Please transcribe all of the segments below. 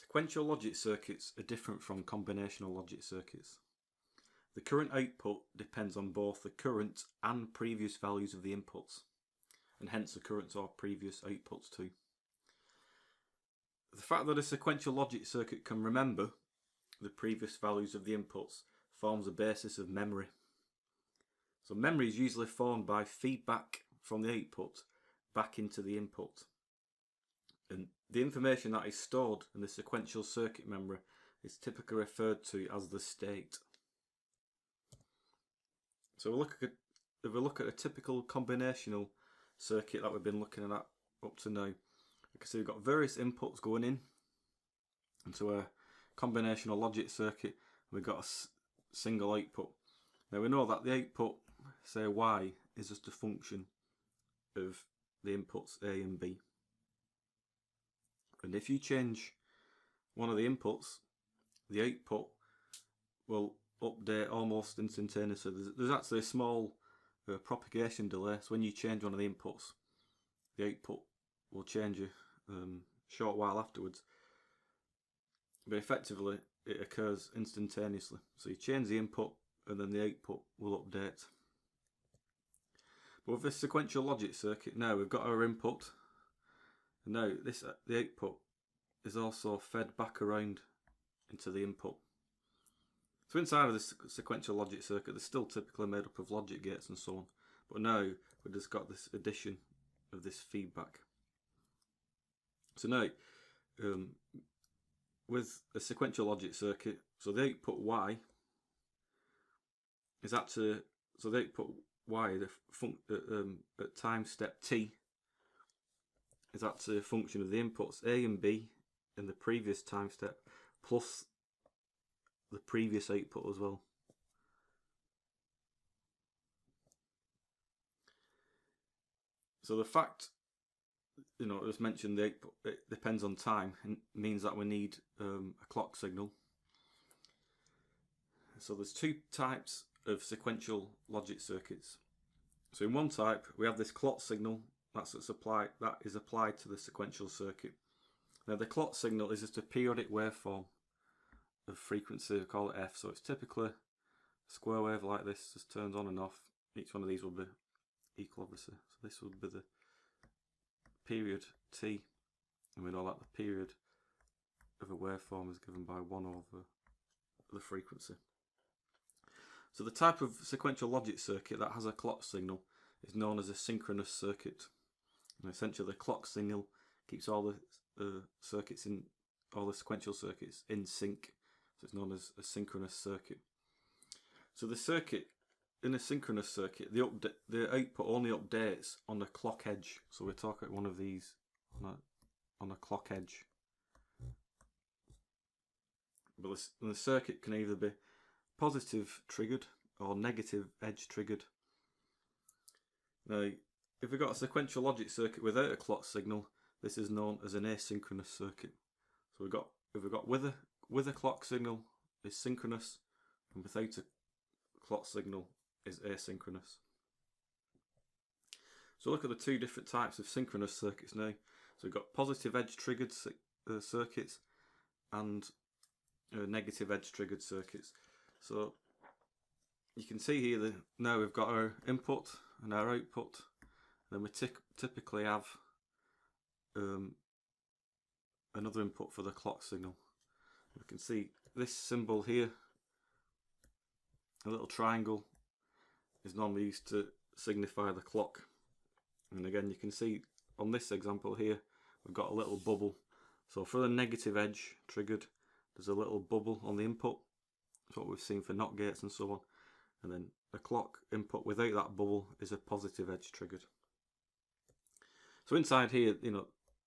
Sequential logic circuits are different from combinational logic circuits. The current output depends on both the current and previous values of the inputs, and hence the current or previous outputs too. The fact that a sequential logic circuit can remember the previous values of the inputs forms the basis of memory. So memory is usually formed by feedback from the output back into the input. And the information that is stored in the sequential circuit memory is typically referred to as the state. So if we look at a typical combinational circuit that we've been looking at up to now, you can see we've got various inputs going in into a combinational logic circuit. We've got a single output. Now we know that the output, say Y, is just a function of the inputs A and B. And if you change one of the inputs, the output will update almost instantaneously. There's actually a small propagation delay, so when you change one of the inputs, the output will change a short while afterwards. But effectively, it occurs instantaneously. So you change the input and then the output will update. But with this sequential logic circuit, now we've got our input. And now the output is also fed back around into the input. So inside of this sequential logic circuit, they're still typically made up of logic gates and so on. But now we've just got this addition of this feedback. So now, with a sequential logic circuit, so the output Y is actually, so the output Y at time step T is actually a function of the inputs A and B in the previous time step plus the previous output as well. So the fact, I just mentioned the output, it depends on time, and means that we need a clock signal. So there's two types of sequential logic circuits. So in one type, we have this clock signal that is applied to the sequential circuit. Now the clock signal is just a periodic waveform of frequency, we call it F. So it's typically a square wave like this, just turns on and off. Each one of these will be equal, obviously. So this would be the period T, and we know that the period of a waveform is given by 1 over the frequency. So the type of sequential logic circuit that has a clock signal is known as a synchronous circuit. And essentially the clock signal keeps all the circuits in, all the sequential circuits in sync. So it's known as a synchronous circuit. So the circuit, in a synchronous circuit, the output only updates on the clock edge. So we're talking about one of these on a clock edge. But the circuit can either be positive triggered or negative edge triggered. Now, if we've got a sequential logic circuit without a clock signal, this is known as an asynchronous circuit. So if we've got with a clock signal is synchronous, and without a clock signal is asynchronous. So look at the two different types of synchronous circuits now. So we've got positive edge triggered circuits and negative edge triggered circuits. So you can see here that now we've got our input and our output. Then we typically have another input for the clock signal. We can see this symbol here, a little triangle, is normally used to signify the clock. And again, you can see on this example here, we've got a little bubble. So for the negative edge triggered, there's a little bubble on the input. That's what we've seen for NOT gates and so on. And then the clock input without that bubble is a positive edge triggered. So inside here,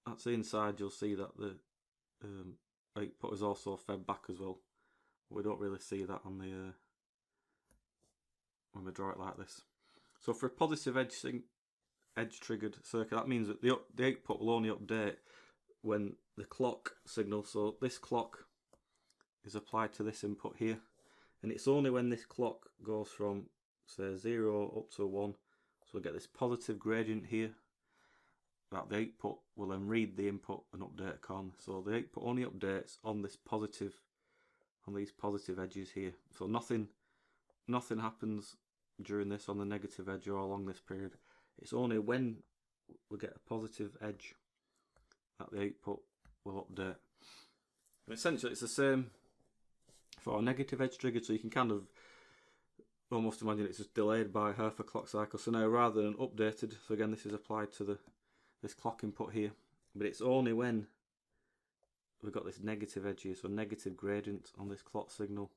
that's the inside, you'll see that the output is also fed back as well. We don't really see that on the when we draw it like this. So for a positive edge triggered circuit, that means that the output will only update when the clock signal, so this clock is applied to this input here, and it's only when this clock goes from, say, 0 up to 1, so we get this positive gradient here, that the output will then read the input and update accordingly. So the output only updates on this positive, on these positive edges here. So nothing happens during this on the negative edge or along this period. It's only when we get a positive edge that the output will update. And essentially it's the same for a negative edge trigger, so you can kind of almost imagine it's just delayed by half a clock cycle. So now rather than updated, so again this is applied to this clock input here, but it's only when we've got this negative edge here, so negative gradient on this clock signal,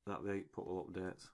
that the output will update.